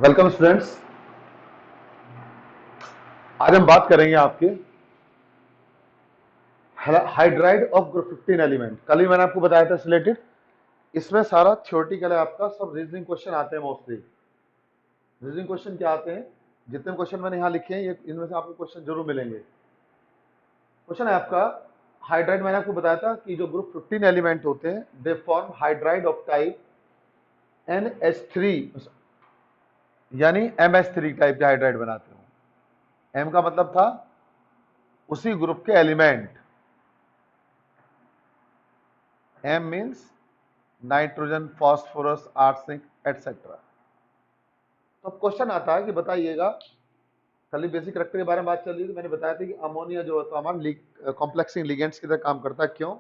Welcome students. आज हम बात करेंगे आपके हाइड्राइड ऑफ ग्रुप 15 एलिमेंट। कल ही मैंने आपको बताया था रिलेटेड। इसमें सारा थ्योरेटिकल है, आपका सब रीजनिंग क्वेश्चन आते हैं। मोस्टली रीजनिंग क्वेश्चन क्या आते हैं, जितने क्वेश्चन मैंने यहाँ लिखे हैं ये इनमें से आपको क्वेश्चन जरूर मिलेंगे। क्वेश्चन है आपका हाइड्राइड। मैंने आपको बताया था कि जो ग्रुप 15 एलिमेंट होते हैं they form hydride of type NH3, यानी MS3 टाइप के हाइड्राइड बनाते हो। M का मतलब था उसी ग्रुप के element. M means nitrogen, phosphorus, arsenic etcetera. तो अब क्वेश्चन आता है कि बताइएगा, खाली बेसिक करेक्टर के बारे में बात चल रही थी। मैंने बताया था कि अमोनिया जो होता है हमारा कॉम्प्लेक्सिंग लिगेंड्स की तरह काम करता है। क्यों?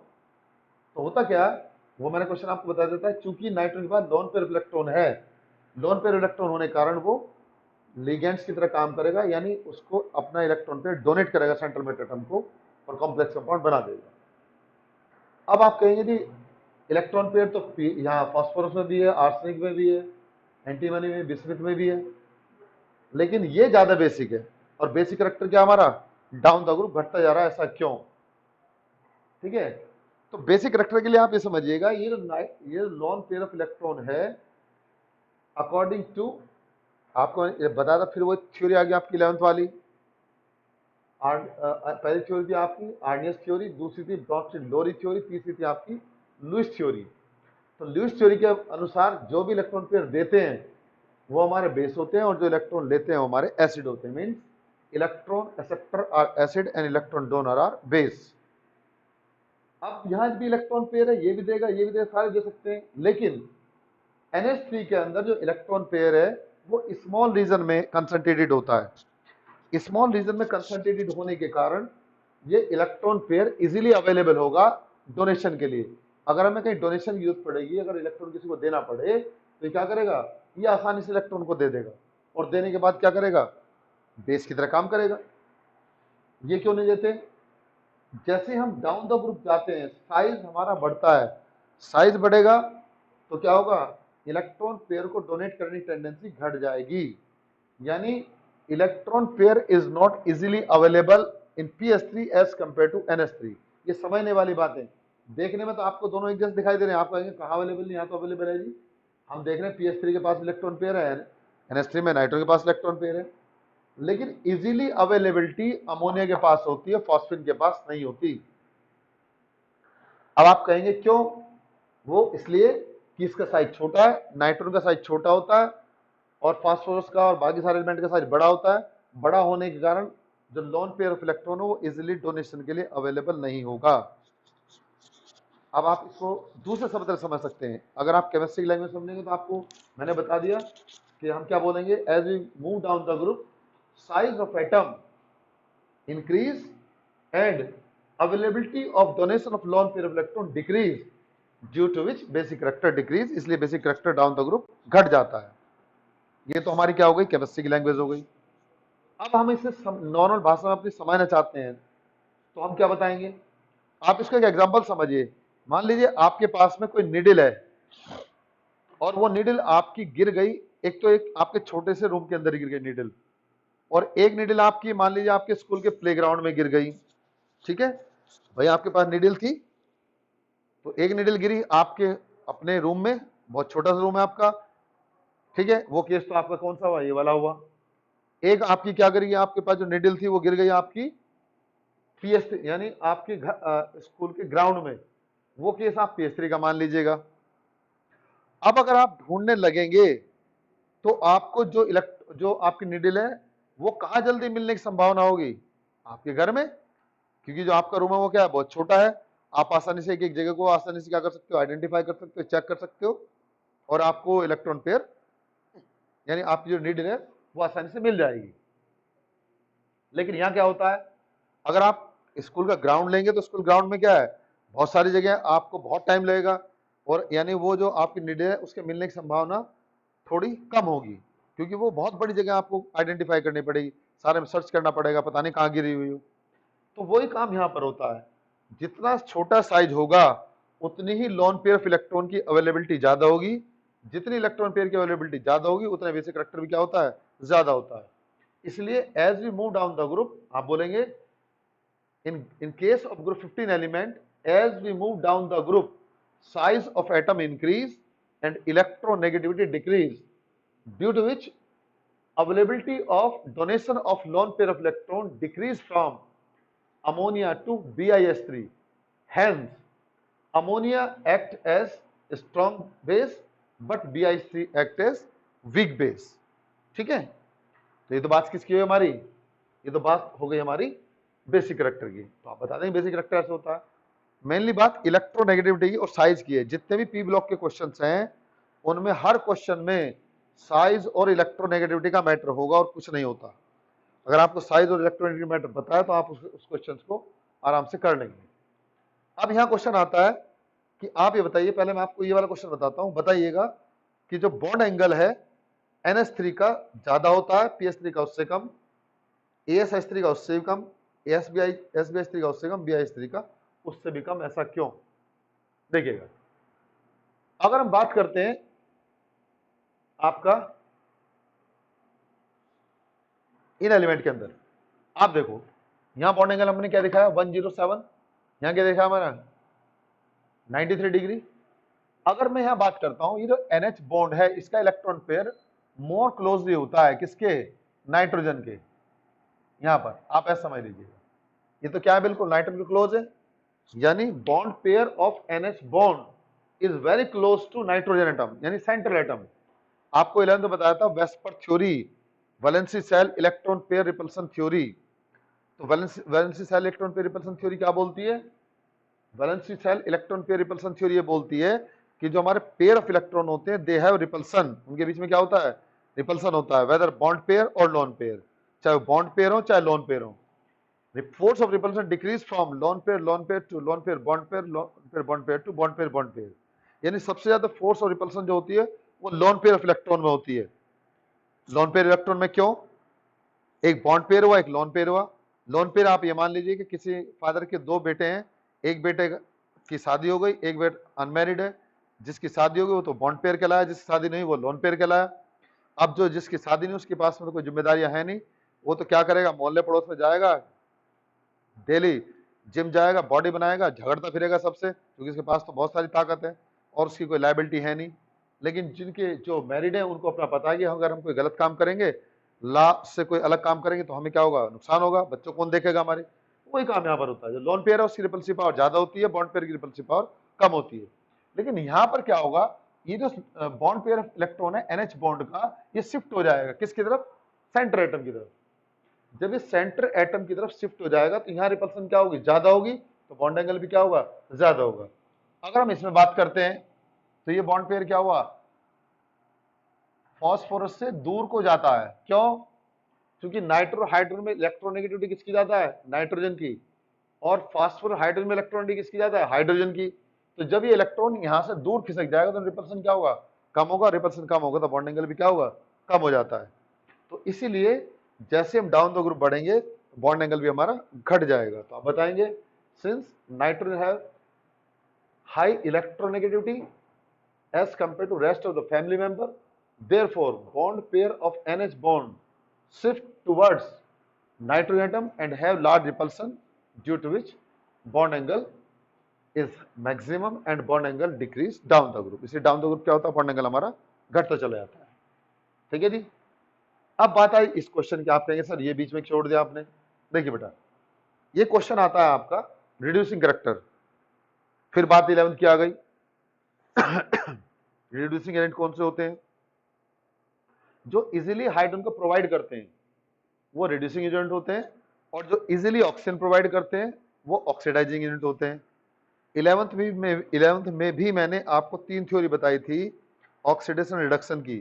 तो होता क्या है वो मैंने क्वेश्चन आपको बता देता है। चूंकि नाइट्रोजन के पास लोन पेयर इलेक्ट्रॉन है, लोन पेयर इलेक्ट्रॉन होने के कारण वो लिगेंड्स की तरह काम करेगा, यानी उसको अपना इलेक्ट्रॉन पेयर डोनेट करेगा सेंट्रल मेटल एटम को और कॉम्प्लेक्स कंपाउंड बना देगा। अब आप कहेंगे जी इलेक्ट्रॉन पेयर तो यहाँ फास्फोरस में भी है, आर्सेनिक में भी है, एंटीमनी में, बिस्मिथ में भी है, लेकिन ये ज्यादा बेसिक है। और बेसिक करेक्टर क्या हमारा डाउन द ग्रुप घटता जा रहा है। ऐसा क्यों? ठीक है, तो बेसिक करेक्टर के लिए आप ये समझिएगा, ये लॉन पेयर ऑफ इलेक्ट्रॉन है अकॉर्डिंग टू, आपको ये बता था। फिर वो थ्योरी आ गई आपकी 11th वाली। पहली थ्योरी थी आपकी आर्नियस थ्योरी, दूसरी थी ब्रॉड-लोरी थ्योरी, तीसरी थी आपकी लुईस थ्योरी। तो लुईस थ्योरी के अनुसार जो भी इलेक्ट्रॉन पेयर देते हैं वो हमारे बेस होते हैं, और जो इलेक्ट्रॉन लेते हैं वो हमारे एसिड होते हैं। Means electron acceptor are acid and electron donor are base. अब यहां भी इलेक्ट्रॉन पेयर है, ये भी देगा, ये भी देगा, सारे दे सकते हैं। लेकिन NH3 के अंदर जो इलेक्ट्रॉन पेयर है वो स्मॉल रीजन में कंसंट्रेटेड होता है। स्मॉल रीजन में कंसंट्रेटेड होने के कारण ये इलेक्ट्रॉन पेयर इजीली अवेलेबल होगा डोनेशन के लिए। अगर हमें कहीं डोनेशन की जरूरत पड़ेगी, अगर इलेक्ट्रॉन किसी को देना पड़े, तो ये क्या करेगा, ये आसानी से इलेक्ट्रॉन को दे देगा, और देने के बाद क्या करेगा, बेस की तरह काम करेगा। ये क्यों नहीं देते? जैसे हम डाउन द ग्रुप जाते हैं साइज हमारा बढ़ता है, साइज बढ़ेगा तो क्या होगा, इलेक्ट्रॉन पेयर को डोनेट करने की टेंडेंसी घट जाएगी। यानी electron pair is not easily available in PS3 as compare to NH3। ये समझने वाली बात है। देखने में तो आपको दोनों एक जैसे दिखाई दे रहे हैं, आप कहेंगे कहाँ अवेलेबल नहीं, यहाँ तो अवेलेबल है जी। हम देख रहे हैं PS3 के पास इलेक्ट्रॉन पेयर है, NH3 में नाइट्रोजन के पास इलेक्ट्रॉन पेयर है, लेकिन इजीली अवेलेबिलिटी अमोनिया के पास होती है, फॉस्फेट के पास नहीं होती। अब आप कहेंगे क्यों? वो इसलिए कि इसका साइज छोटा है, नाइट्रोजन का साइज छोटा होता है, और फास्फोरस का और बाकी सारे एलिमेंट का साइज बड़ा होता है। बड़ा होने के कारण जो लोन पेयर ऑफ इलेक्ट्रॉन है वो इजीली डोनेशन के लिए अवेलेबल नहीं होगा। अब आप इसको दूसरे शब्द से समझ सकते हैं। अगर आप केमिस्ट्री लैंग्वेज समझेंगे तो आपको मैंने बता दिया कि हम क्या बोलेंगे, as we move down the group size of atom increase and availability of donation of lone pair of electron decrease, due to which basic character decrease. इसलिए basic character down the group घट जाता है। ये तो हमारी क्या हो गई, केमिस्ट्री की लैंग्वेज हो गई। अब हम इसे नॉर्मल भाषा में अपनी समझना चाहते हैं, तो हम क्या बताएंगे? आप इसका एक एग्जांपल समझिए। मान लीजिए आपके पास में कोई निडल है, और वो निडल आपकी गिर गई। एक तो एक आपके छोटे से रूम के अंदर गिर गई निडल, और एक निडल आपकी मान लीजिए आपके स्कूल के प्लेग्राउंड में गिर गई। ठीक है भाई, आपके पास निडल थी, तो एक निडल गिरी आपके अपने रूम में, बहुत छोटा सा रूम है आपका। ठीक है, वो केस तो आपका कौन सा हुआ, ये वाला हुआ। एक आपकी क्या करी, आपके पास जो निडल थी वो गिर गई आपकी PS3 यानी आपके स्कूल के ग्राउंड में, वो केस आप PS3 का मान लीजिएगा। अब अगर आप ढूंढने लगेंगे तो आपको जो आपकी निडल है वो कहां जल्दी मिलने की संभावना होगी, आपके घर में। क्योंकि जो आपका रूम है वो क्या है, बहुत छोटा है। आप आसानी से एक एक जगह को आसानी से क्या कर सकते हो, आइडेंटिफाई कर सकते हो, चेक कर सकते हो, और आपको इलेक्ट्रॉन पेयर यानी आपकी जो निडल है वो आसानी से मिल जाएगी। लेकिन यहाँ क्या होता है, अगर आप स्कूल का ग्राउंड लेंगे तो स्कूल ग्राउंड में क्या है, बहुत सारी जगह, आपको बहुत टाइम लगेगा, और यानी वो जो आपकी निडल है उसके मिलने की संभावना थोड़ी कम होगी, क्योंकि वो बहुत बड़ी जगह आपको आइडेंटिफाई करनी पड़ेगी, सारे में सर्च करना पड़ेगा, पता नहीं कहाँ गिरी हुई हो। तो वही काम यहाँ पर होता है। जितना छोटा साइज होगा उतनी ही लोन पेयर ऑफ इलेक्ट्रॉन की अवेलेबिलिटी ज्यादा होगी, जितनी इलेक्ट्रॉन पेयर की अवेलेबिलिटी ज्यादा होगी उतना बेसिक करेक्टर भी क्या होता है, ज्यादा होता है। इसलिए as we move down the group, आप बोलेंगे in case of group 15 element, as we move down the group, size of atom increase and electronegativity decrease, due to which availability of donation of lone pair of electron decrease from ammonia to BiS3. Hence, ammonia act as a strong base but BiS3 act as weak base. ठीक है, तो ये तो बात किसकी हुई हमारी, ये तो बात हो गई हमारी बेसिक करेक्टर की। तो आप बता देंगे बेसिक करेक्टर ऐसे होता है। मेनली बात इलेक्ट्रोनेगेटिविटी की और साइज की है। जितने भी पी ब्लॉक के क्वेश्चंस हैं उनमें हर क्वेश्चन में साइज और इलेक्ट्रोनेगेटिविटी का मैटर होगा और कुछ नहीं होता। अगर आपको साइज और इलेक्ट्रोनेगेटिविटी मैटर पता है तो आप उस क्वेश्चन को आराम से कर लेंगे। अब यहाँ क्वेश्चन आता है कि आप ये बताइए, पहले मैं आपको ये वाला क्वेश्चन बताता हूँ, बताइएगा कि जो बॉन्ड एंगल है NH3 का ज्यादा होता है, PS3 का उससे कम, ASH3 का उससे भी कम, SBH3 का उससे कम, BiH3 का उससे भी कम, ऐसा क्यों? देखिएगा, अगर हम बात करते हैं आपका इन एलिमेंट के अंदर, आप देखो यहां बॉन्ड एंगल हमने क्या दिखाया 107, यहां क्या देखा हमारा 93 डिग्री। अगर मैं यहां बात करता हूं, ये जो NH बॉन्ड है इसका इलेक्ट्रॉन पेयर मोर क्लोजली होता है किसके, नाइट्रोजन के। यहां पर आप ऐसा समझ लीजिएगा, ये तो क्या है, बिल्कुल नाइट्रोजन के क्लोज है, यानी bond pair of NH bond is very close to nitrogen atom, यानी सेंट्रल एटम। आपको 11th में बताया था VSEPR theory, valency shell electron pair repulsion theory. तो valency shell electron pair repulsion theory क्या बोलती है, valency shell electron pair repulsion theory ये बोलती है कि जो हमारे पेयर ऑफ इलेक्ट्रॉन होते हैं दे हैव रिपल्सन, उनके बीच में क्या होता है, रिपल्सन होता है, वेदर बॉन्ड पेयर और लोन पेयर, चाहे बॉन्ड पेयर हो चाहे लोन पेयर हो। Force of repulsion decrease from lone pair to lone pair bond pair, lone pair bond pair to bond pair bond pair. यानी सबसे ज्यादा फोर्स और repulsion जो होती है वो लोन पेयर ऑफ इलेक्ट्रॉन में होती है। लोन पेयर इलेक्ट्रॉन में क्यों, एक बॉन्ड पेयर हुआ एक लोन पेयर हुआ। लोन पेयर आप ये मान लीजिए कि किसी फादर के दो बेटे हैं, एक बेटे की शादी हो गई, एक बेटा अनमैरिड है, जिसकी शादी हो गई वो तो बॉन्ड पेयर कहलाया, जिसकी शादी नहीं वो लोन पेयर कहलाया। अब जो जिसकी शादी नहीं उसके पास में तो कोई जिम्मेदारियां है नहीं, वो तो क्या करेगा, मोहल्ले पड़ोस में जाएगा, डेली जिम जाएगा, बॉडी बनाएगा, झगड़ता फिरेगा सबसे, क्योंकि इसके पास तो बहुत सारी ताकत है और उसकी कोई लायबिलिटी है नहीं। लेकिन जिनके जो मैरिड है उनको अपना पता है कि अगर हम कोई गलत काम करेंगे, ला से कोई अलग काम करेंगे तो हमें क्या होगा, नुकसान होगा, बच्चों कौन देखेगा हमारे। वही काम यहाँ पर होता है। जो लोन पेयर है उसकी रिपल्सिव पावर ज्यादा होती है, बॉन्ड पेयर की रिपल्सिव पावर कम होती है। लेकिन यहाँ पर क्या होगा, ये जो बॉन्ड पेयर इलेक्ट्रॉन है NH बॉन्ड का, ये शिफ्ट हो जाएगा किसकी तरफ, सेंटर एटम की तरफ। जब ये सेंटर एटम की तरफ शिफ्ट हो जाएगा तो यहाँ रिपल्सन क्या होगी, ज्यादा होगी, तो बॉन्ड एंगल भी क्या होगा, ज्यादा होगा। अगर हम इसमें बात करते हैं तो ये बॉन्ड पेयर क्या हुआ, फास्फोरस से दूर को जाता है। क्यों, क्योंकि नाइट्रो हाइड्रोजन में इलेक्ट्रोनेगेटिविटी किसकी ज्यादा है, नाइट्रोजन की, और फास्फोरस हाइड्रोजन में इलेक्ट्रोनेगेटिविटी किसकी ज्यादा है, हाइड्रोजन की। तो जब ये इलेक्ट्रॉन यहां से दूर खिसक जाएगा तो रिपल्सन क्या होगा, कम होगा, रिपल्सन कम होगा तो बॉन्ड एंगल भी क्या होगा, कम हो जाता है। तो इसीलिए जैसे हम डाउन द ग्रुप बढ़ेंगे बॉन्ड एंगल भी हमारा घट जाएगा। तो आप बताएंगे since nitrogen have high electronegativity as compare to rest of the family member, therefore bond pair of NH bond shift towards nitrogen atom and have large repulsion, due to which bond angle is maximum and bond angle decrease down the group। इसलिए down the group क्या होता है, bond angle हमारा घटता चला जाता है। ठीक है जी। अब बात आई इस क्वेश्चन की, आप कहेंगे सर ये बीच में छोड़ दिया आपने। देखिए बेटा, ये क्वेश्चन आता है आपका रिड्यूसिंग करेक्टर, फिर बात 11th की आ गई। रिड्यूसिंग एजेंट कौन से होते हैं, जो इजीली हाइड्रोजन को प्रोवाइड करते हैं वो रिड्यूसिंग एजेंट होते हैं, और जो इजीली ऑक्सीजन प्रोवाइड करते हैं वो ऑक्सीडाइजिंग एजेंट होते हैं। 11th में भी मैंने आपको 3 थ्योरी बताई थी ऑक्सीडेशन रिडक्शन की।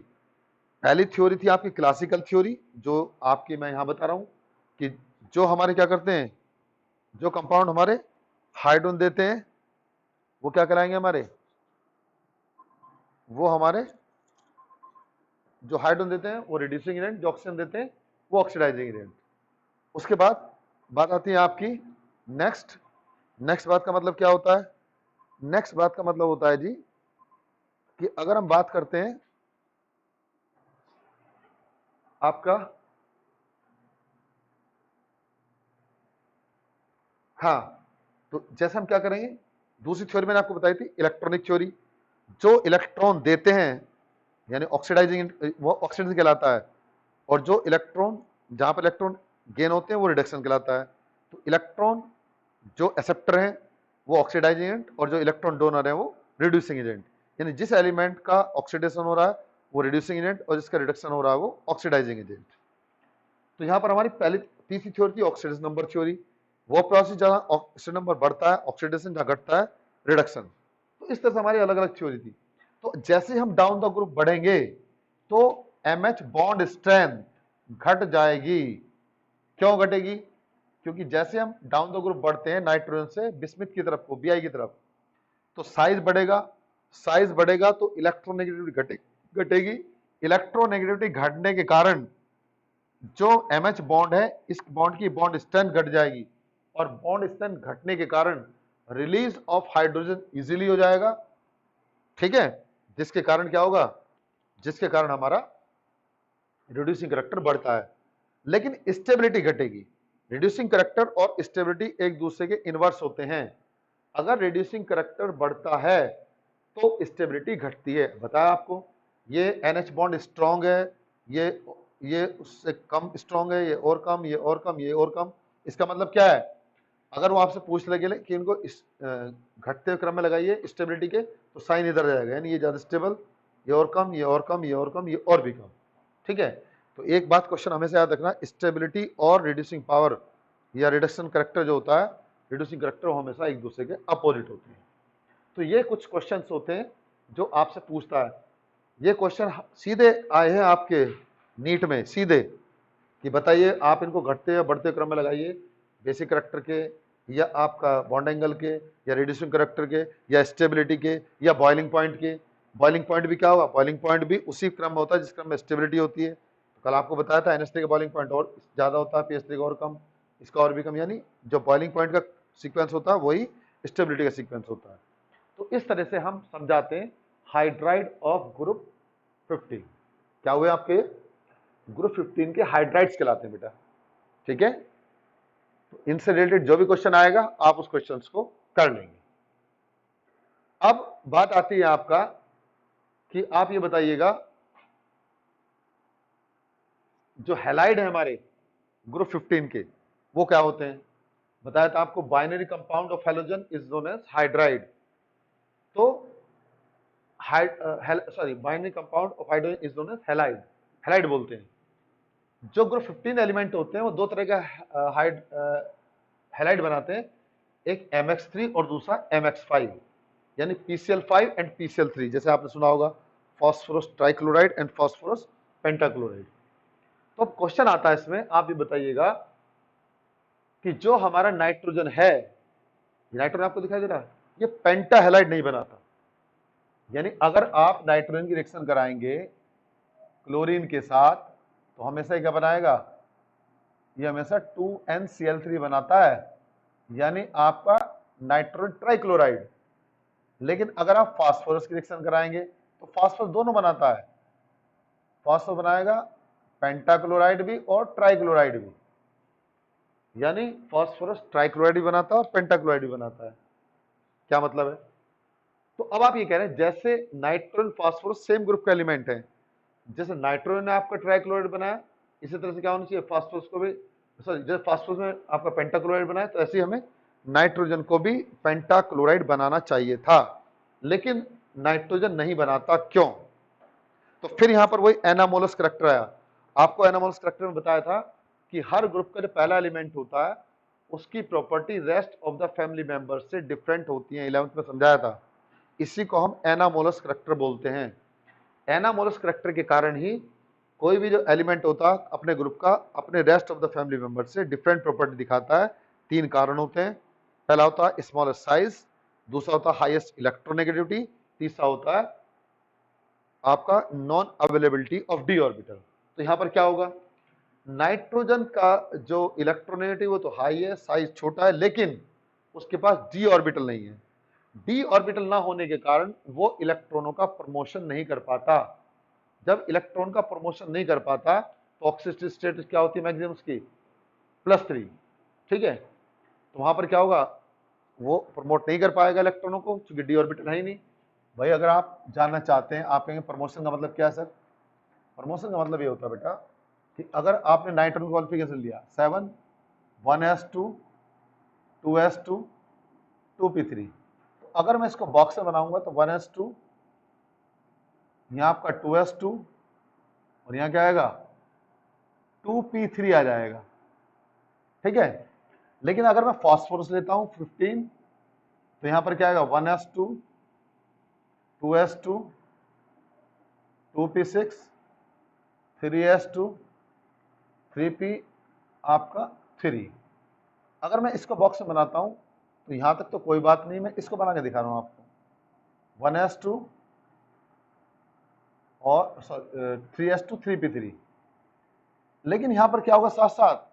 पहली थ्योरी थी आपकी क्लासिकल थ्योरी, जो आपकी मैं यहां बता रहा हूं कि जो हमारे क्या करते हैं, जो कंपाउंड हमारे हाइड्रोजन देते हैं वो क्या कराएंगे हमारे, वो हमारे जो हाइड्रोजन देते हैं वो रिड्यूसिंग एजेंट, जो ऑक्सीजन देते हैं वो ऑक्सीडाइजिंग एजेंट। उसके बाद बात आती है आपकी नेक्स्ट बात का मतलब क्या होता है, नेक्स्ट बात का मतलब होता है जी कि अगर हम बात करते हैं आपका, हाँ, तो जैसे हम क्या करेंगे, दूसरी थ्योरी मैंने आपको बताई थी इलेक्ट्रॉनिक थ्योरी, जो इलेक्ट्रॉन देते हैं यानी ऑक्सीडाइजिंग, वो ऑक्सीडेशन कहलाता है, और जो इलेक्ट्रॉन, जहां पर इलेक्ट्रॉन गेन होते हैं वो रिडक्शन कहलाता है। तो इलेक्ट्रॉन जो एक्सेप्टर है वो ऑक्सीडाइजिंग एजेंट, और जो इलेक्ट्रॉन डोनर है वो रिड्यूसिंग एजेंट। यानी जिस एलिमेंट का ऑक्सीडेशन हो रहा है वो रिड्यूसिंग एजेंट, और जिसका रिडक्शन हो रहा है वो ऑक्सीडाइजिंग एजेंट। तो यहां पर हमारी पहली तीसरी थ्योरी थी ऑक्सीडेशन नंबर थ्योरी। वो प्रोसेस जहां ऑक्सीडेशन नंबर बढ़ता है, ऑक्सीडेशन जहां घटता है, रिडक्शन। तो इस तरह से हमारी अलग अलग थ्योरी थी। तो जैसे हम डाउन द ग्रुप बढ़ेंगे तो एमएच बॉन्ड स्ट्रेंथ घट जाएगी। क्यों घटेगी? क्योंकि जैसे हम डाउन द ग्रुप बढ़ते हैं नाइट्रोजन से बिस्मिथ की तरफ को, बीआई की तरफ, तो साइज बढ़ेगा। साइज बढ़ेगा तो इलेक्ट्रोनेगेटिविटी घटेगी। इलेक्ट्रोनेगेटिविटी घटने के कारण जो एमएच बॉन्ड है, इस बॉन्ड की बॉन्ड स्ट्रेंथ घट जाएगी, और बॉन्ड स्ट्रेंथ घटने के कारण रिलीज ऑफ हाइड्रोजन इजीली हो जाएगा। ठीक है, जिसके कारण क्या होगा, जिसके कारण हमारा रिड्यूसिंग करैक्टर बढ़ता है, लेकिन स्टेबिलिटी घटेगी। रिड्यूसिंग करैक्टर और स्टेबिलिटी एक दूसरे के इनवर्स होते हैं। अगर रिड्यूसिंग करैक्टर बढ़ता है तो स्टेबिलिटी घटती है। बताया आपको, ये एनएच बॉन्ड स्ट्रांग है, ये उससे कम स्ट्रांग है, ये और कम, ये और कम, ये और कम। इसका मतलब क्या है? अगर वो आपसे पूछ लगे कि इनको घटते हुए क्रम में लगाइए स्टेबिलिटी के, तो साइन इधर जाएगा, यानी ये ज्यादा स्टेबल, ये और कम, ये और कम, ये और कम, ये और भी कम। ठीक है, तो एक बात क्वेश्चन हमेशा याद रखना, स्टेबिलिटी और रिड्यूसिंग पावर या रिडक्शन करैक्टर जो होता है, रिड्यूसिंग करैक्टर हमेशा एक दूसरे के अपोजिट होते हैं। तो ये कुछ क्वेश्चंस होते हैं जो आपसे पूछता है। ये क्वेश्चन सीधे आए हैं आपके नीट में सीधे, कि बताइए आप इनको घटते या बढ़ते क्रम में लगाइए, बेसिक करैक्टर के, या आपका बॉन्ड एंगल के, या रिड्यूसिंग करैक्टर के, या स्टेबिलिटी के, या बॉइलिंग पॉइंट के। बॉइलिंग पॉइंट भी क्या होगा? बॉइलिंग पॉइंट भी उसी क्रम में होता है जिस क्रम में स्टेबिलिटी होती है। तो कल आपको बताया था NH3 का बॉइलिंग पॉइंट और ज्यादा होता है, PH3 का और कम, इसका और भी कम। यानी जो बॉइलिंग पॉइंट का सीक्वेंस होता है वही स्टेबिलिटी का सीक्वेंस होता है। तो इस तरह से हम समझाते हैं हाइड्राइड ऑफ ग्रुप 15। क्या हुए आपके? ग्रुप 15 के हाइड्राइड्स कहलाते हैं बेटा। ठीक है, तो इनसे रिलेटेड जो भी क्वेश्चन आएगा आप उस क्वेश्चंस को कर लेंगे। अब बात आती है आपका कि आप ये बताइएगा, जो हैलाइड है हमारे ग्रुप 15 के, वो क्या होते हैं? बताया था आपको, binary compound of halogen is known as hydride. तो binary compound of hydrogen is known as halide, halide बोलते हैं। जो ग्रुप 15 एलिमेंट होते हैं वो दो तरह का हैलाइड बनाते हैं, एक MX3 और दूसरा MX5, यानी PCl5 एंड PCl3। जैसे आपने सुना होगा phosphorus trichloride and phosphorus pentachloride. तो अब क्वेश्चन आता है इसमें, आप ये बताइएगा कि जो हमारा नाइट्रोजन है, नाइट्रोजन आपको दिखाई दे रहा है, ये पेंटा हैलाइड नहीं बनाता। यानी अगर आप नाइट्रोजन की रिएक्शन कराएंगे क्लोरीन के साथ तो हमेशा क्या बनाएगा? ये हमेशा 2NCl3 बनाता है, यानी आपका नाइट्रोजन ट्राइक्लोराइड। लेकिन अगर आप फास्फोरस की रिएक्शन कराएंगे तो फास्फोरस दोनों बनाता है, फास्फोरस बनाएगा पेंटाक्लोराइड भी और ट्राइक्लोराइड भी, यानी फास्फोरस ट्राइक्लोराइड भी बनाता है और पेंटाक्लोराइड भी बनाता है। क्या मतलब है? तो अब आप ये कह रहे हैं जैसे नाइट्रोजन फास्फोरस सेम ग्रुप का एलिमेंट है, जैसे नाइट्रोजन ने आपका ट्राइक्लोराइड बनाया, इसी तरह से क्या होना चाहिए फास्फोरस को भी, सॉरी जैसे फास्फोरस में आपका पेंटाक्लोराइड बनाया, तो ऐसे ही हमें नाइट्रोजन को भी पेंटाक्लोराइड बनाना चाहिए था, लेकिन नाइट्रोजन नहीं बनाता। क्यों? तो फिर यहां पर वही एनामोलस करैक्टर आया। आपको एनामोलस करैक्टर में बताया था कि हर ग्रुप का जो पहला एलिमेंट होता है उसकी property rest of the family member से डिफरेंट होती है, 11th में समझाया था। इसी को हम एनामोलस करैक्टर बोलते हैं। एनामोलस करैक्टर के कारण ही कोई भी जो एलिमेंट होता है अपने ग्रुप का अपने rest of the family member से डिफरेंट प्रॉपर्टी दिखाता है। 3 कारण होते हैं, पहला होता है स्मॉलेस्ट साइज, दूसरा होता है हाईएस्ट इलेक्ट्रोनेगेटिविटी, तीसरा होता है आपका non availability of D orbital. तो यहां पर क्या होगा? नाइट्रोजन का जो इलेक्ट्रोनेगेटिव वो तो हाई है, साइज छोटा है, लेकिन उसके पास डी ऑर्बिटल नहीं है। डी ऑर्बिटल ना होने के कारण वो इलेक्ट्रॉनों का प्रमोशन नहीं कर पाता। जब इलेक्ट्रॉन का प्रमोशन नहीं कर पाता तो ऑक्सीडेटिव स्टेट क्या होती है मैक्सिमम की, +3। ठीक है, तो वहां पर क्या होगा, वो प्रमोट नहीं कर पाएगा इलेक्ट्रॉनों को, क्योंकि डी ऑर्बिटल है ही नहीं। भाई अगर आप जानना चाहते हैं, आप कहेंगे प्रमोशन का मतलब क्या है सर? प्रमोशन का मतलब ये होता है बेटा कि अगर आपने नाइट्रोजन क्वालिफिकेशन लिया 7 1s2 2s2 2p3, तो अगर मैं इसको बॉक्स में बनाऊंगा तो 1s2, यहाँ आपका 2s2 और यहाँ क्या आएगा 2p3 आ जाएगा। ठीक है, लेकिन अगर मैं फास्फोरस लेता हूं 15, तो यहां पर क्या आएगा 1s2 2s2 2p6 3s2 3p आपका 3। अगर मैं इसको बॉक्स में बनाता हूं तो यहां तक तो कोई बात नहीं, मैं इसको बना के दिखा रहा हूं आपको, 1s2 और 3s2 3p3। लेकिन यहां पर क्या होगा, साथ साथ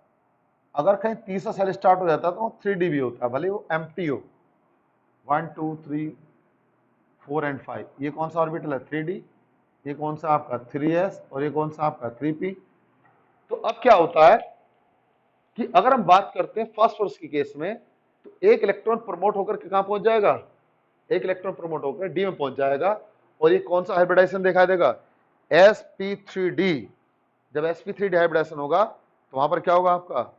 अगर कहीं तीसरा सेल स्टार्ट हो जाता है तो 3d भी होता है, भले वो एम्प्टी हो। 1 2 3 4 एंड 5, ये कौन सा ऑर्बिटल है 3d, ये कौन सा आपका 3s और ये कौन सा आपका 3p। तो अब क्या होता है कि अगर हम बात करते हैं फास्फोरस की केस में, तो एक इलेक्ट्रॉन प्रमोट होकर के कहां पहुंच जाएगा, एक इलेक्ट्रॉन प्रमोट होकर डी में पहुंच जाएगा, और ये कौन सा हाइब्रिडाइजेशन दिखाई देगा, sp3d। जब sp3d हाइब्रिडाइजेशन होगा तो वहां पर क्या होगा, आपका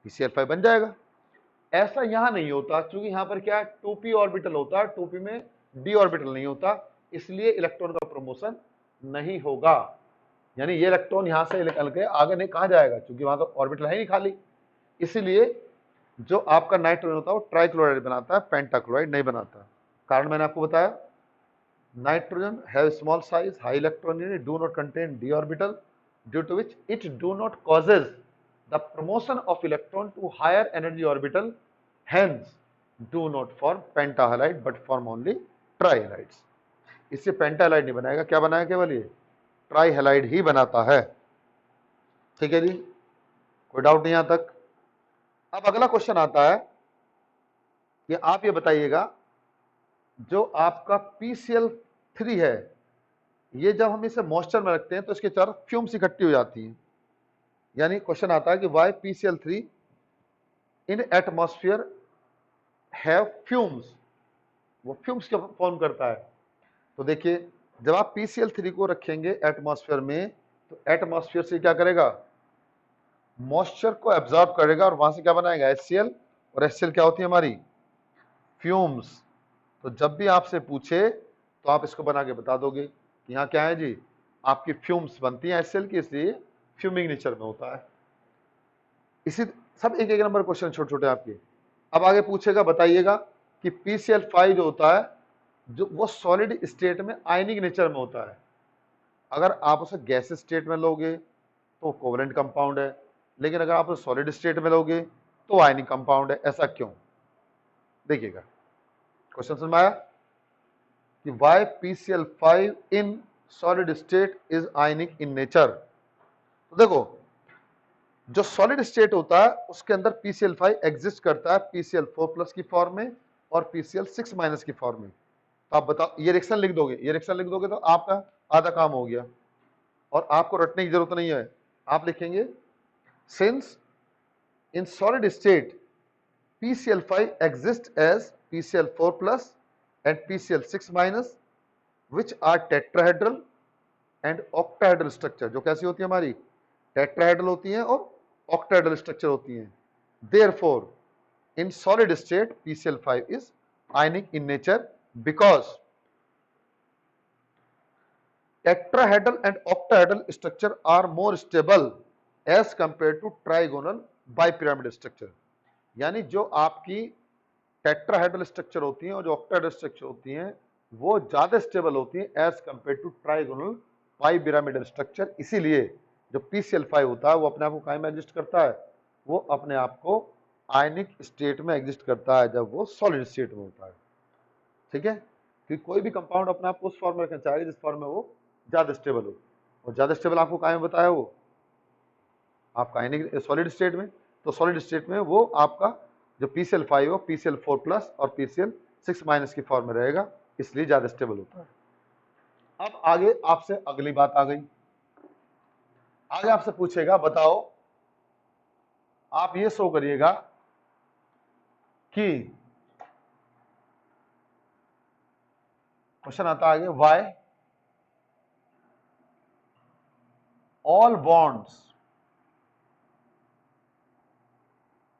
pCl5 बन जाएगा। ऐसा यहां नहीं होता, क्योंकि यहां पर क्या है 2p ऑर्बिटल होता है, 2p में d ऑर्बिटल नहीं होता, इसलिए इलेक्ट्रॉन का प्रमोशन नहीं होगा। यानी ये इलेक्ट्रॉन यहां से निकल के आगे नहीं कहा जाएगा, क्योंकि वहां तो ऑर्बिटल है ही नहीं खाली। इसीलिए जो आपका नाइट्रोजन होता है वो ट्राइक्लोराइड बनाता है, पेंटाक्लोराइड नहीं बनाता। कारण मैंने आपको बताया, nitrogen have small size, high electron unit, do not contain d orbital, due to which it do not causes the promotion of electron to higher energy orbital, hence do not form pentahalide but form only trihalides। इससे पेंटाहालाइड नहीं बनाएगा, क्या बनाएगा, केवल ये ट्राइहेलाइड ही बनाता है। ठीक है जी, कोई डाउट नहीं यहां तक। अब अगला क्वेश्चन आता है कि आप ये बताइएगा, जो आपका PCl3 है, ये जब हम इसे मॉइस्चर में रखते हैं तो इसके चारों फ्यूम्स इकट्ठी हो जाती हैं। यानी क्वेश्चन आता है कि why PCl3 in atmosphere have fumes, वो फ्यूम्स क्या फॉर्म करता है। तो देखिए, जब आप PCl3 को रखेंगे एटमॉस्फेयर में, तो एटमॉस्फेयर से क्या करेगा, मॉइस्चर को एब्जॉर्ब करेगा और वहां से क्या बनाएगा HCl, और HCl क्या होती है हमारी फ्यूम्स। तो जब भी आपसे पूछे तो आप इसको बना के बता दोगे कि यहाँ क्या है जी, आपकी फ्यूम्स बनती हैं HCl की, इसलिए फ्यूमिंग नेचर में होता है। इसी सब एक एक नंबर क्वेश्चन छोटे छोटे आपके। अब आगे पूछेगा, बताइएगा कि PCl5 जो होता है, जो वो सॉलिड स्टेट में आयनिक नेचर में होता है। अगर आप उसे गैस स्टेट में लोगे तो कोवलेंट कंपाउंड है, लेकिन अगर आप उसे सॉलिड स्टेट में लोगे तो आयनिक कंपाउंड है। ऐसा क्यों, देखिएगा क्वेश्चन समझ में आया कि why PCl5 in solid state is ionic in nature. तो देखो, जो सॉलिड स्टेट होता है उसके अंदर PCl5 एग्जिस्ट करता है PCl4+ की फॉर्म में और PCl6- की फॉर्म में। तो आप बताओ, ये रिएक्शन लिख दोगे, ये रिएक्शन लिख दोगे तो आपका आधा काम हो गया, और आपको रटने की जरूरत नहीं है। आप लिखेंगे, since in solid state PCl5 exists as PCl4+ and PCl6- which are tetrahedral and octahedral structure, जो कैसी होती है हमारी टेट्राहेड्रल होती हैं और ऑक्टाहेड्रल स्ट्रक्चर होती हैं। Therefore, in solid state PCl5 is ionic in nature because tetrahedral and octahedral structure are more stable as compared to trigonal bipyramidal structure। यानी जो आपकी टेट्राहेड्रल स्ट्रक्चर होती हैं और जो ऑक्टाहेड्रल स्ट्रक्चर होती हैं वो ज्यादा स्टेबल होती हैं as compare to trigonal bipyramidal structure. इसीलिए जो PCl5 होता है वो अपने आप को कहाँ में एग्जिस्ट करता है, वो अपने आप को आयनिक स्टेट में एग्जिस्ट करता है जब वो सॉलिड स्टेट में होता है। ठीक है, कि कोई भी कंपाउंड अपने आप को उस फॉर्म में रखना चाहिए जिस फॉर्म में वो ज्यादा स्टेबल हो, और ज्यादा स्टेबल आपको कहाँ में बताया, वो आपका आयनिक सॉलिड स्टेट में। तो सॉलिड स्टेट में वो आपका जो PCl5 हो PCl4+ और PCl 6 माइनस की फॉर्म में रहेगा, इसलिए ज्यादा स्टेबल होता है। अब आगे आपसे अगली बात आ गई, आगे आपसे पूछेगा बताओ, आप ये शो करिएगा कि क्वेश्चन आता आगे, why all bonds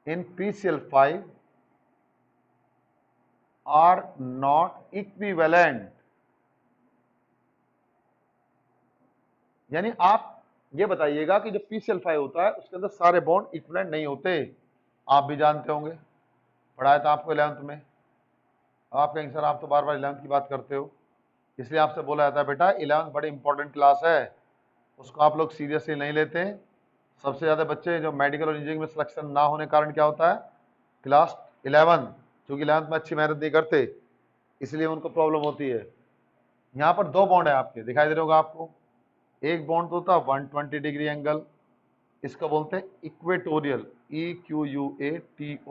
in PCl5 are not equivalent। यानी आप ये बताइएगा कि जब PCl5 होता है उसके अंदर सारे बॉन्ड इक्विवेलेंट नहीं होते। आप भी जानते होंगे, पढ़ाया था आपको 11th में। आप कहेंगे सर आप तो बार बार 11th की बात करते हो, इसलिए आपसे बोला जाता है बेटा 11th बड़ी इंपॉर्टेंट क्लास है, उसको आप लोग सीरियसली नहीं लेते। सबसे ज्यादा बच्चे जो मेडिकल और इंजीनियरिंग में सिलेक्शन ना होने के कारण क्या होता है, क्लास 11 क्योंकि 11th में अच्छी मेहनत नहीं करते, इसलिए उनको प्रॉब्लम होती है। यहाँ पर दो बॉन्ड है आपके, दिखाई दे रहे होगा आपको। एक बॉन्ड तो होता है 120 डिग्री एंगल, इसको बोलते हैं इक्वेटोरियल, EQUATORIAL,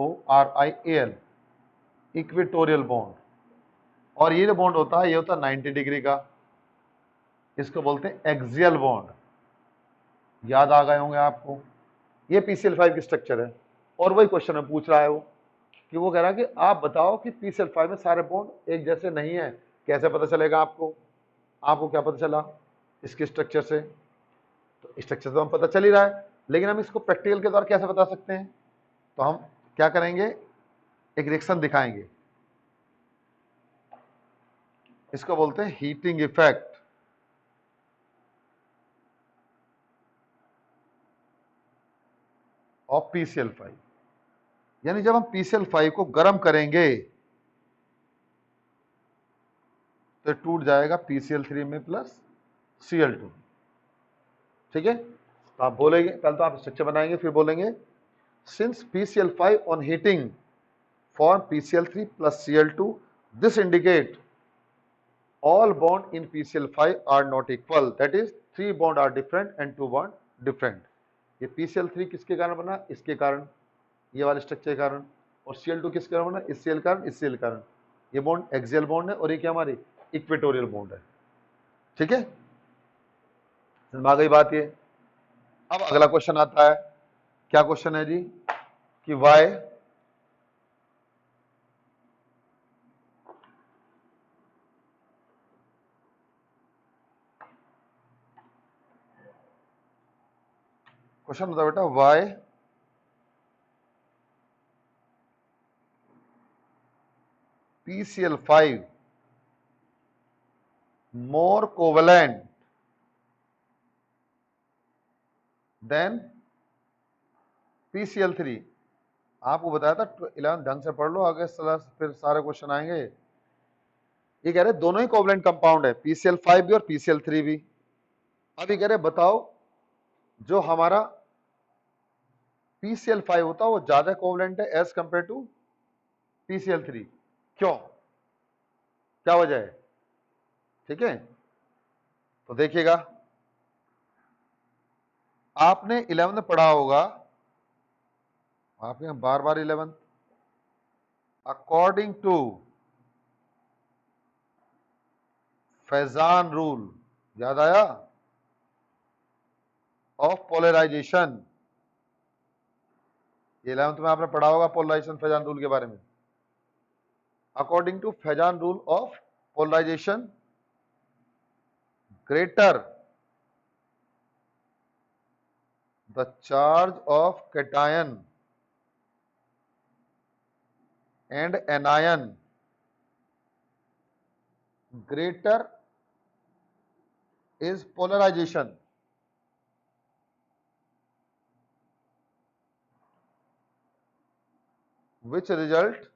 इक्वेटोरियल बॉन्ड। और ये जो बॉन्ड होता है ये होता है 90 डिग्री का, इसको बोलते हैं एक्सियल बॉन्ड। याद आ गए होंगे आपको। ये PCl5 की स्ट्रक्चर है। और वही क्वेश्चन में पूछ रहा है वो, कि वो कह रहा है कि आप बताओ कि PCl5 में सारे बॉन्ड एक जैसे नहीं है, कैसे पता चलेगा आपको? आपको क्या पता चला इसके स्ट्रक्चर से? तो स्ट्रक्चर तो हम पता चल ही रहा है, लेकिन हम इसको प्रैक्टिकल के द्वारा कैसे बता सकते हैं? तो हम क्या करेंगे, एक रिएक्शन दिखाएंगे, इसको बोलते हैं हीटिंग इफेक्ट। Of PCl5। यानी जब हम PCl5 को गर्म करेंगे तो टूट जाएगा PCl3 में प्लस Cl2। ठीक है, तो आप बोलेंगे, पहले तो आप स्ट्रक्चर बनाएंगे फिर बोलेंगे, since PCl5 on heating form PCl3 plus Cl2, this indicate all bond in PCl5 are not equal, that is 3 bond are different and 2 bond different। ये PCl3 किसके कारण बना, इसके कारण, ये वाले स्ट्रक्चर के कारण, और Cl2 किसके कारण बना, इस Cl कारण, इस Cl कारण। ये बॉन्ड एक्सियल बॉन्ड है और ये क्या हमारी इक्वेटोरियल बॉन्ड है। ठीक है, आ गई बात ये। अब अगला क्वेश्चन आता है, क्या क्वेश्चन है जी, कि वाई क्वेश्चन होता है बेटा, Y PCl5 more covalent than PCl3। आपको बताया था 11 ढंग से पढ़ लो, आगे फिर सारे क्वेश्चन आएंगे। ये कह रहे दोनों ही कोवलेंट कंपाउंड है, PCl5 भी और PCl3 भी। अब ये कह रहे बताओ जो हमारा PCl5 होता है वो ज्यादा कोवलेंट है एज कंपेयर टू PCl3, क्यों, क्या वजह है? ठीक है, तो देखिएगा, आपने 11 में पढ़ा होगा, आपने बार बार 11, अकॉर्डिंग टू फैजान रूल, याद आया, ऑफ पोलराइजेशन। 11th में आपने पढ़ा होगा पोलराइजेशन फैजान रूल के बारे में। According to Fajans rule of polarisation, greater the charge of cation and anion, greater is polarization, which result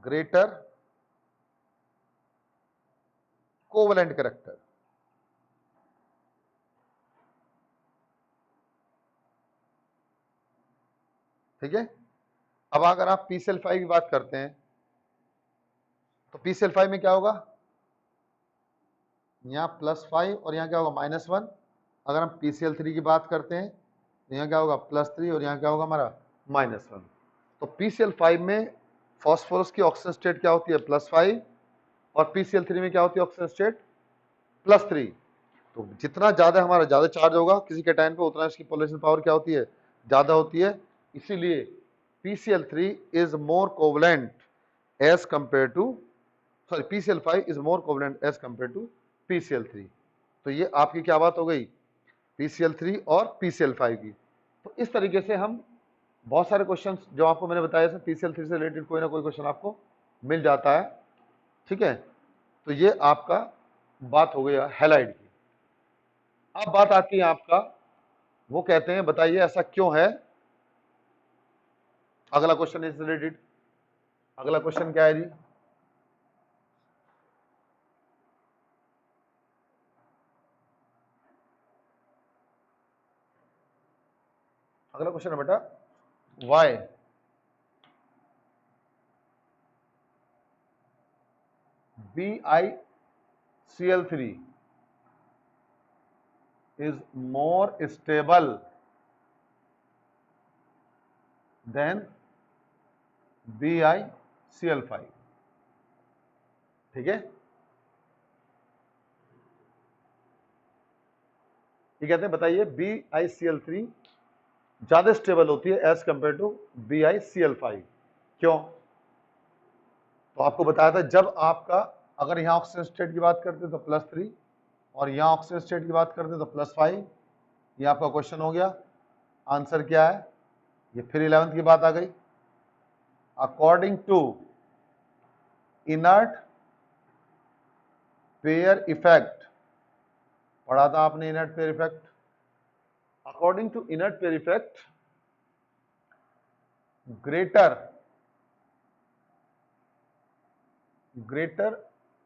greater covalent character। ठीक है, अब अगर आप PCl5 की बात करते हैं तो PCl5 में क्या होगा, यहां +5 और यहां क्या होगा -1, अगर हम PCl3 की बात करते हैं तो यहाँ क्या होगा +3 और यहाँ क्या होगा हमारा -1। तो PCl5 में फॉस्फोरस की ऑक्सीजन स्टेट क्या होती है +5 और PCl3 में क्या होती है ऑक्सीजन स्टेट +3। तो जितना ज्यादा हमारा ज्यादा चार्ज होगा किसी कैटायन पे उतना इसकी पोलराइजेशन पावर क्या होती है ज्यादा होती है। इसीलिए PCl3 is more covalent as compare to sorry PCl5 is more covalent as compare to PCl3। तो ये आपकी क्या बात हो गई PCl3 और PCl5 की। तो इस तरीके से हम बहुत सारे क्वेश्चन जो आपको मैंने बताया PCl3 से रिलेटेड कोई ना कोई क्वेश्चन आपको मिल जाता है। ठीक है, तो ये आपका बात हो गया हैलाइड की। अब बात आती है आपका, वो कहते हैं बताइए ऐसा क्यों है। अगला क्वेश्चन इज रिलेटेड, अगला क्वेश्चन क्या है जी, अगला क्वेश्चन है बेटा Y BiCl3 is more stable than BiCl5। ठीक है, ये कहते हैं बताइए BiCl3 ज्यादा स्टेबल होती है एज कंपेयर टू BiCl5 क्यों। तो आपको बताया था जब आपका अगर यहाँ ऑक्सीजन स्टेट की बात करते तो +3 और यहाँ ऑक्सीजन स्टेट की बात करते तो +5। ये आपका क्वेश्चन हो गया। आंसर क्या है, ये फिर 11th की बात आ गई। According to inert pair effect, पढ़ा था आपने inert pair effect. According to inert pair effect greater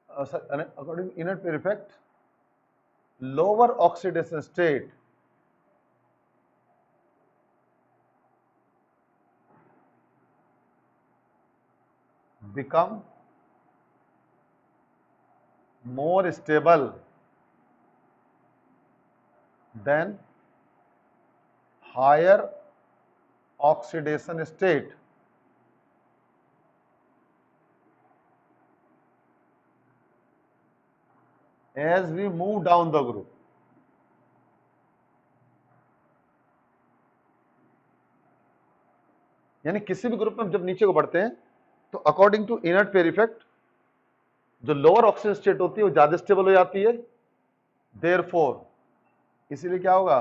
according to inert pair effect lower oxidation state become more stable than higher oxidation state as we move down the group। यानी किसी भी group में जब नीचे को बढ़ते हैं तो according to inert pair effect जो लोअर ऑक्सीजन स्टेट होती है वो ज्यादा स्टेबल हो जाती है। देयरफॉर इसीलिए क्या होगा,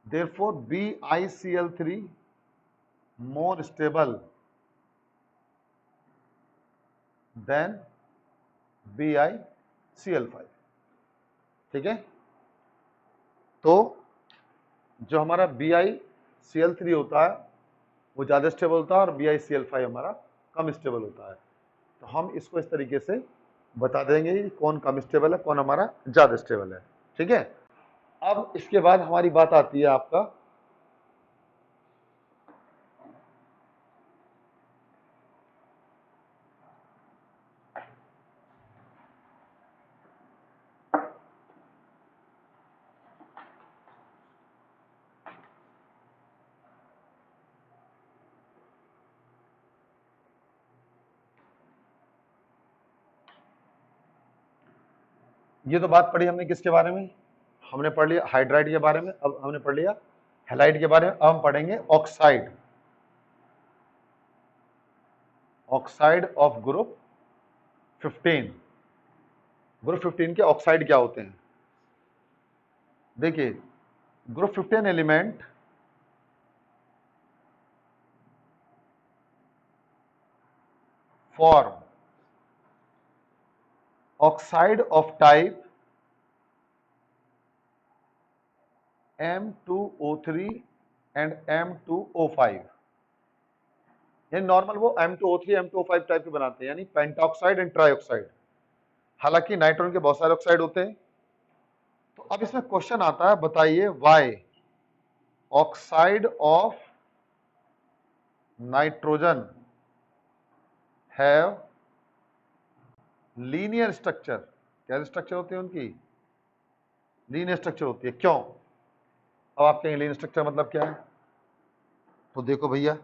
therefore BiCl3 more stable then BiCl5। ठीक है, तो जो हमारा BiCl3 होता है वो ज्यादा स्टेबल होता है और BiCl5 हमारा कम स्टेबल होता है। तो हम इसको इस तरीके से बता देंगे कि कौन कम स्टेबल है कौन हमारा ज्यादा स्टेबल है। ठीक है, अब इसके बाद हमारी बात आती है आपका ये तो बात पढ़ी हमने किसके बारे में, हमने पढ़ लिया हाइड्राइड के बारे में, अब हमने पढ़ लिया हैलाइड के बारे में। अब हम पढ़ेंगे oxide, oxide of group 15। Group 15 के ऑक्साइड क्या होते हैं। देखिए group 15 element form oxide of type M2O3 and M2O5। यानी नॉर्मल वो M2O3 M2O5 टाइप के बनाते हैं, यानी पेंटाऑक्साइड एंड ट्राइऑक्साइड। हालांकि नाइट्रोजन के बहुत सारे ऑक्साइड होते हैं। तो अब इसमें क्वेश्चन आता है बताइए why oxide of nitrogen have linear structure. क्या स्ट्रक्चर होती है उनकी, लीनियर स्ट्रक्चर होती है। क्यों? अब आप कहेंगे लीनियर स्ट्रक्चर मतलब क्या है? तो देखो भैया,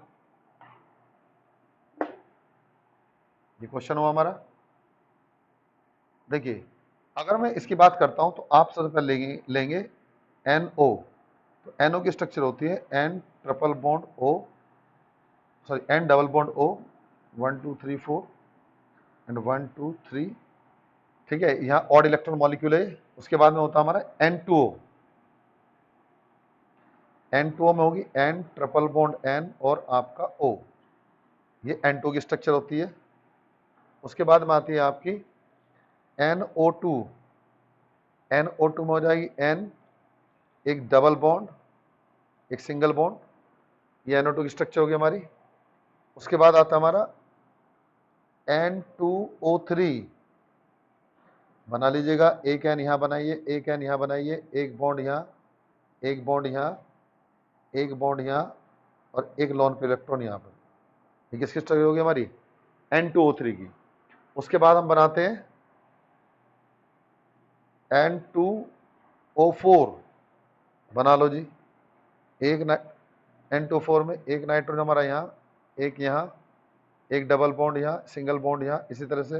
ये क्वेश्चन हुआ हमारा। देखिए, अगर मैं इसकी बात करता हूं तो आप सबसे पहले लेंगे NO। तो NO की स्ट्रक्चर होती है N triple bond O, sorry N double bond O, 1 2 3 4 and 1 2 3, ठीक है। यहाँ ऑड इलेक्ट्रॉन मॉलिक्यूल है। उसके बाद में होता है हमारा N2O। N2O में होगी N ट्रिपल बॉन्ड N और आपका O, ये N2 की स्ट्रक्चर होती है। उसके बाद में आती है आपकी NO2। NO2 में हो जाएगी N, एक डबल बॉन्ड, एक सिंगल बॉन्ड, ये NO2 की स्ट्रक्चर होगी हमारी। उसके बाद आता है हमारा N2O3, बना लीजिएगा। एक N यहाँ बनाइए, एक N यहाँ बनाइए, एक बॉन्ड यहाँ, एक बॉन्ड यहाँ, एक बॉन्ड यहाँ और एक लॉन पे इलेक्ट्रॉन यहाँ पर। ये किसकी स्ट्रक्चर होगी हमारी? N2O3 की। उसके बाद हम बनाते हैं N2O4, बना लो जी। एक N2O4 में एक नाइट्रोजन हमारा यहाँ, एक यहाँ, एक डबल बॉन्ड यहाँ, सिंगल बॉन्ड यहाँ, इसी तरह से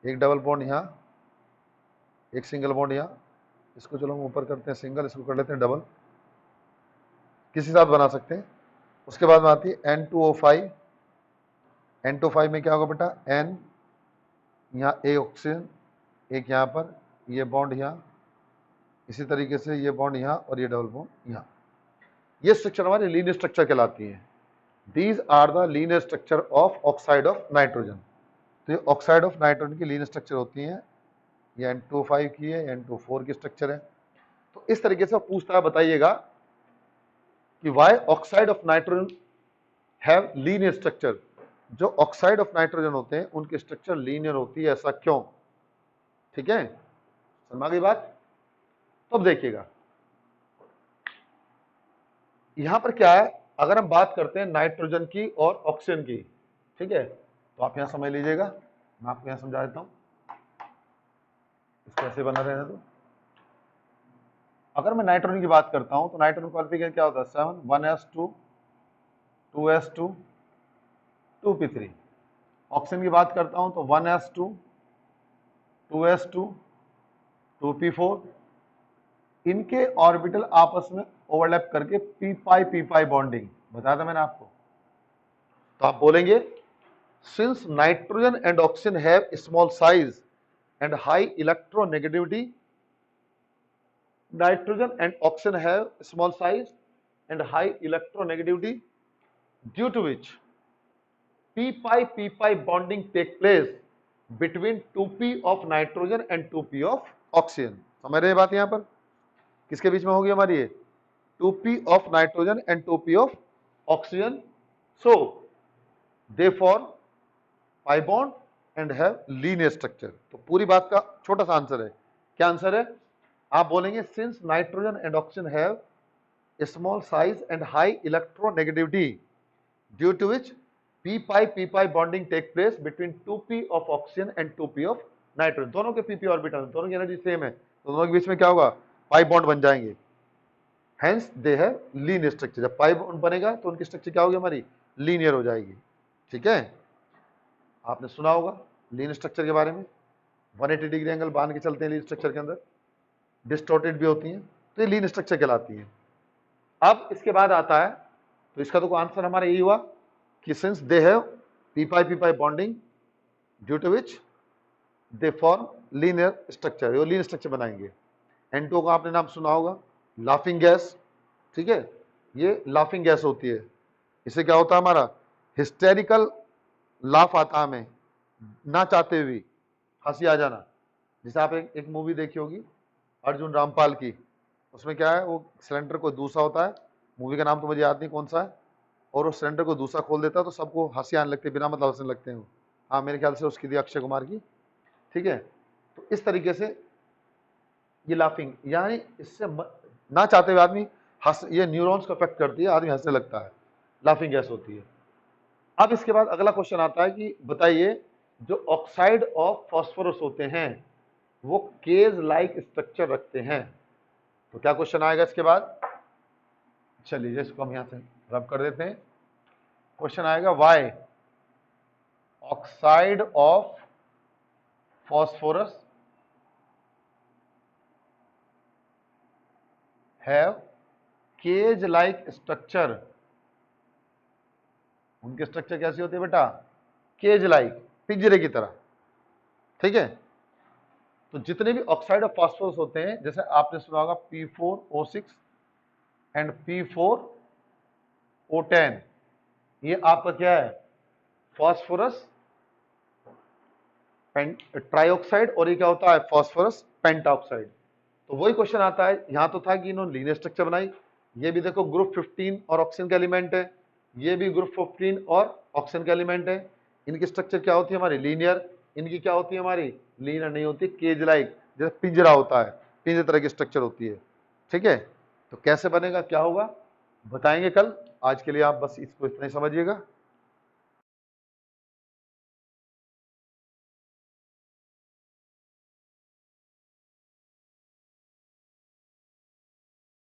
एक डबल बॉन्ड यहाँ, एक सिंगल बॉन्ड यहाँ। इसको चलो हम ऊपर करते हैं सिंगल, इसको कर लेते हैं डबल, किसी साथ बना सकते हैं। उसके बाद में आती है N2O5। N2O5 में क्या होगा बेटा? N यहाँ एक ऑक्सीजन, एक यहाँ पर, ये बॉन्ड यहाँ, इसी तरीके से ये बॉन्ड यहाँ और ये डबल बॉन्ड यहाँ। ये स्ट्रक्चर हमारी लीनियर स्ट्रक्चर कहलाती है। These are the linear structure of oxide of nitrogen. तो ये ऑक्साइड ऑफ नाइट्रोजन की लीनियर स्ट्रक्चर होती है। ये N2O5 की है, N2O4 की स्ट्रक्चर है। तो इस तरीके से पूछता है, बताइएगा कि why oxide of nitrogen have linear structure. जो ऑक्साइड ऑफ नाइट्रोजन होते हैं उनकी स्ट्रक्चर लीनियर होती है, ऐसा क्यों? ठीक है, समझ गई बात? तो अब देखिएगा यहां पर क्या है। अगर हम बात करते हैं नाइट्रोजन की और ऑक्सीजन की, ठीक है, तो आप यहां समझ लीजिएगा, मैं आपको यहां समझा देता हूं, इसको ऐसे बना रहने दो। अगर मैं नाइट्रोजन की बात करता हूं तो नाइट्रोजन क्वालिफिकेशन क्या होता है? 7 1s2 2s2 2p3। ऑक्सीजन की बात करता हूं तो 1s2 2s2 2p4। इनके ऑर्बिटल आपस में ओवरलैप करके p पाई बॉन्डिंग बताया था मैंने आपको। तो आप बोलेंगे since nitrogen and oxygen have small size and high electronegativity, nitrogen and oxygen have small size and high electronegativity, due to which p pi bonding take place between 2p of nitrogen and 2p of oxygen. समझ रहे हैं बात? यहां पर किसके बीच में होगी हमारी? ये 2p of nitrogen and 2p of oxygen. So they form pi bond and have linear structure. तो पूरी बात का छोटा सा आंसर है। क्या आंसर है? आप बोलेंगे since nitrogen and oxygen have small size and high electronegativity, due to which p pi bonding take place between 2p of oxygen and 2p of nitrogen. दोनों के pp ऑर्बिटल, दोनों की एनर्जी सेम है, तो दोनों के बीच में क्या होगा? पाई बॉन्ड बन जाएंगे। Hence they have linear structure. जब पाई बॉन्ड बनेगा तो उनकी स्ट्रक्चर क्या होगी हमारी? लीनियर हो जाएगी। ठीक है, आपने सुना होगा लीनियर स्ट्रक्चर के बारे में। 180 डिग्री एंगल बांध के चलते हैं लीनियर स्ट्रक्चर के अंदर, डिस्टॉर्टेड भी होती हैं, तो ये लीनियर स्ट्रक्चर कहलाती है। अब इसके बाद आता है, तो इसका तो आंसर हमारा यही हुआ कि since they have p pi bonding, due to which they form linear structure, ये लीनियर स्ट्रक्चर बनाएंगे। N2 का आपने नाम सुना होगा, लाफिंग गैस। ठीक है, ये लाफिंग गैस होती है। इससे क्या होता है? हमारा हिस्टेरिकल लाफ आता है, हमें ना चाहते हुए हंसी आ जाना। जैसे आप एक मूवी देखी होगी अर्जुन रामपाल की, उसमें क्या है, वो सिलेंडर को दूसरा होता है, मूवी का नाम तो मुझे याद नहीं कौन सा है, और वो सिलेंडर को दूसरा खोल देता है तो सबको हंसी आने लगती है, बिना मतलब हंसने लगते हैं। हाँ, मेरे ख्याल से उसकी थी अक्षय कुमार की। ठीक है, तो इस तरीके से ये लाफिंग, यानी इससे ना चाहते हुए आदमी हंस, ये न्यूरॉन्स को अफेक्ट करती है, आदमी हंसने लगता है, लाफिंग गैस होती है। अब इसके बाद अगला क्वेश्चन आता है कि बताइए जो ऑक्साइड ऑफ फास्फोरस होते हैं वो केज लाइक स्ट्रक्चर रखते हैं। तो क्या क्वेश्चन आएगा इसके बाद? चलिए इसको हम यहां से रब कर देते हैं। क्वेश्चन आएगा why oxide of phosphorus have cage like structure। उनकी स्ट्रक्चर कैसी होती है बेटा? केज लाइक, पिंजरे की तरह। ठीक है, तो जितने भी ऑक्साइड ऑफ फास्फोरस होते हैं, जैसे आपने सुना होगा P4O6 एंड P4O10, ये आपका क्या है? फास्फोरस ट्राइऑक्साइड, और ये क्या होता है? Phosphorus pentoxide. तो वही क्वेश्चन आता है, यहां तो था कि इन्होंने लीनियर स्ट्रक्चर बनाई, ये भी देखो ग्रुप 15 और ऑक्सीजन का एलिमेंट है, ये भी ग्रुप 15 और ऑक्सीजन का एलिमेंट है। इनकी स्ट्रक्चर क्या होती है हमारी? लीनियर। इनकी क्या होती है हमारी? लीनियर नहीं होती, केज लाइक, जैसे पिंजरा होता है, पिंजरे तरह की स्ट्रक्चर होती है। ठीक है, तो कैसे बनेगा, क्या होगा, बताएंगे कल। आज के लिए आप बस इसको इतना ही समझिएगा।